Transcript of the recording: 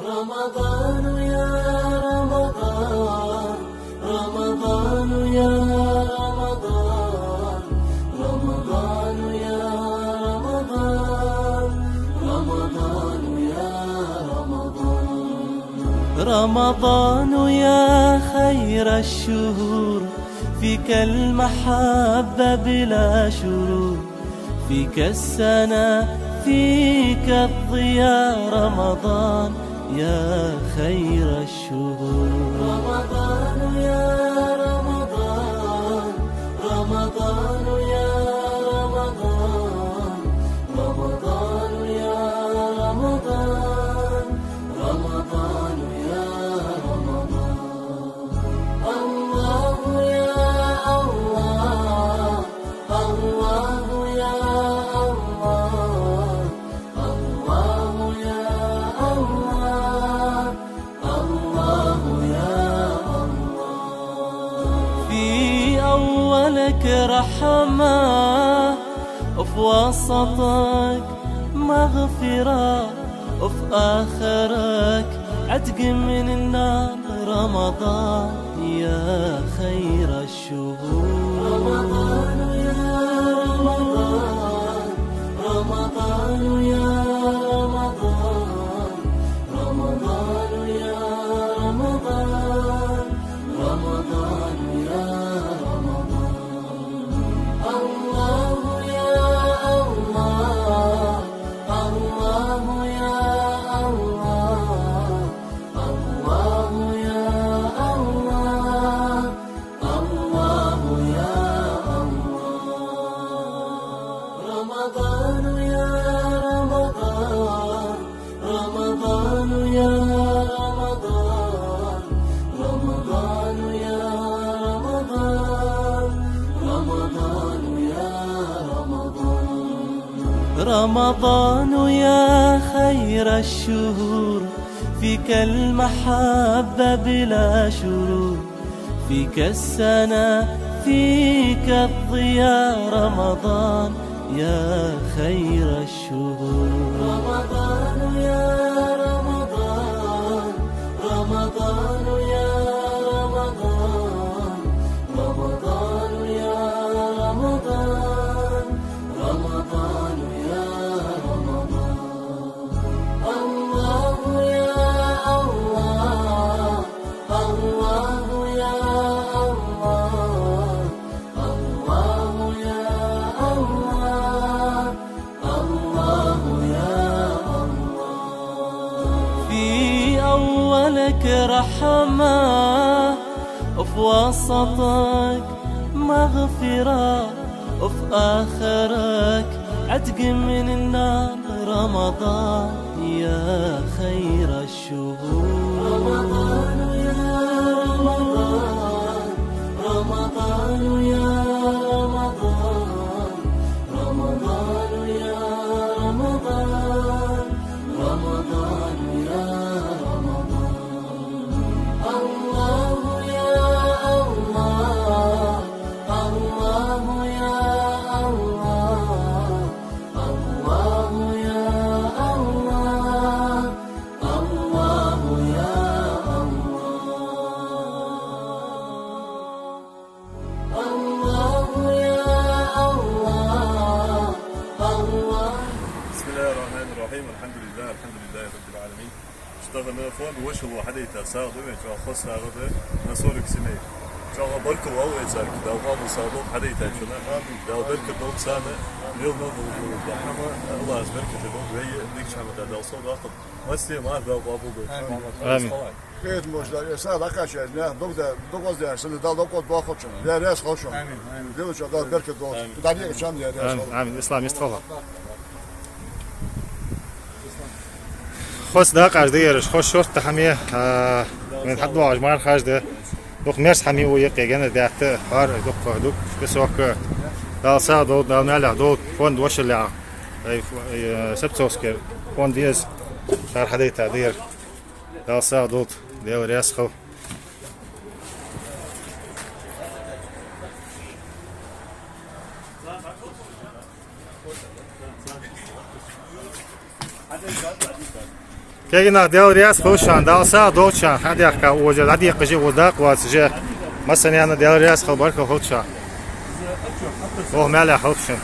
رمضان يا رمضان، رمضان يا رمضان، رمضان يا رمضان، رمضان يا رمضان، رمضان يا خير الشهور، فيك المحبة بلا شرور، فيك السنة فيك الضياء، رمضان يا خير الشهور. رمضان يا رمضان، رمضان يا رمضان، رمضان يا رمضان، رمضان يا رمضان، الله يا الله، الله يا الله، الله يا الله، الله يا الله. في أولك رحمة، وفي وسطك مغفرة، وفي آخرك عتق من النار، رمضان يا خير الشهور. رمضان يا رمضان، رمضان يا رمضان، رمضان يا رمضان، رمضان يا رمضان، الله يا الله، الله يا الله، الله يا الله، الله يا الله. رمضان يا رمضان، رمضان يا رمضان، رمضان يا رمضان، رمضان يا رمضان، رمضان يا خير الشهور، فيك المحبة بلا شرور، فيك السنة فيك الضياء، رمضان يا خير الشهور. رمضان يا رمضان، رمضان يا رمضان، رمضان يا رمضان، رمضان يا رمضان، الله يا الله، الله يا الله، الله يا الله، الله يا الله. في أولك رحمة، وفي وسطك مغفرة، وفي آخرك عتق من النار، رمضان يا خير الشهور. رمضان يا رمضان، رمضان يا رمضان، رمضان يا رمضان، رمضان يا رمضان، الله يا الله، الله يا الله، الله يا الله، الله يا الله، الله يا الله، الله. بسم الله الرحمن الرحيم، الحمد لله رب العالمين. اشتغلنا فون وش هو حديث ساعة دوما جا خص هذا نسولك سمي جا بركو أول زاك داو قام صادق حديث شنا داو بركو دوم سنة اليوم نو رحمة الله يبارك في دوم وهي ديك شامة داو صوت آخر مسلم ما داو قابو آمين. خير مجدار ساعة دقيقة نه دوغاز درسن دال دوغاز باخد شون لا راس خوشون آمين آمين دلو شغال بركة دوغ دقيقة شام يا راس آمين. إسلام يستفضل. خوش دقيقة ديرش خوش شرط تحميه من حد واج مار خارج ده دوك مرس حمي ويقي جنا دعت هار دوك بسوق دال ساعة دود دال نالع دود فون وش اللي سبتوسكر فون ديز شهر حديث دير دال ساعة دود ديال رياسخو كينا ديال رياس خوشان دال سا دوتشان هادي كا وجه هادي قجي وداق واسجه مثلا انا ديال رياس خبرك خوتشا اوه مالا خوتشا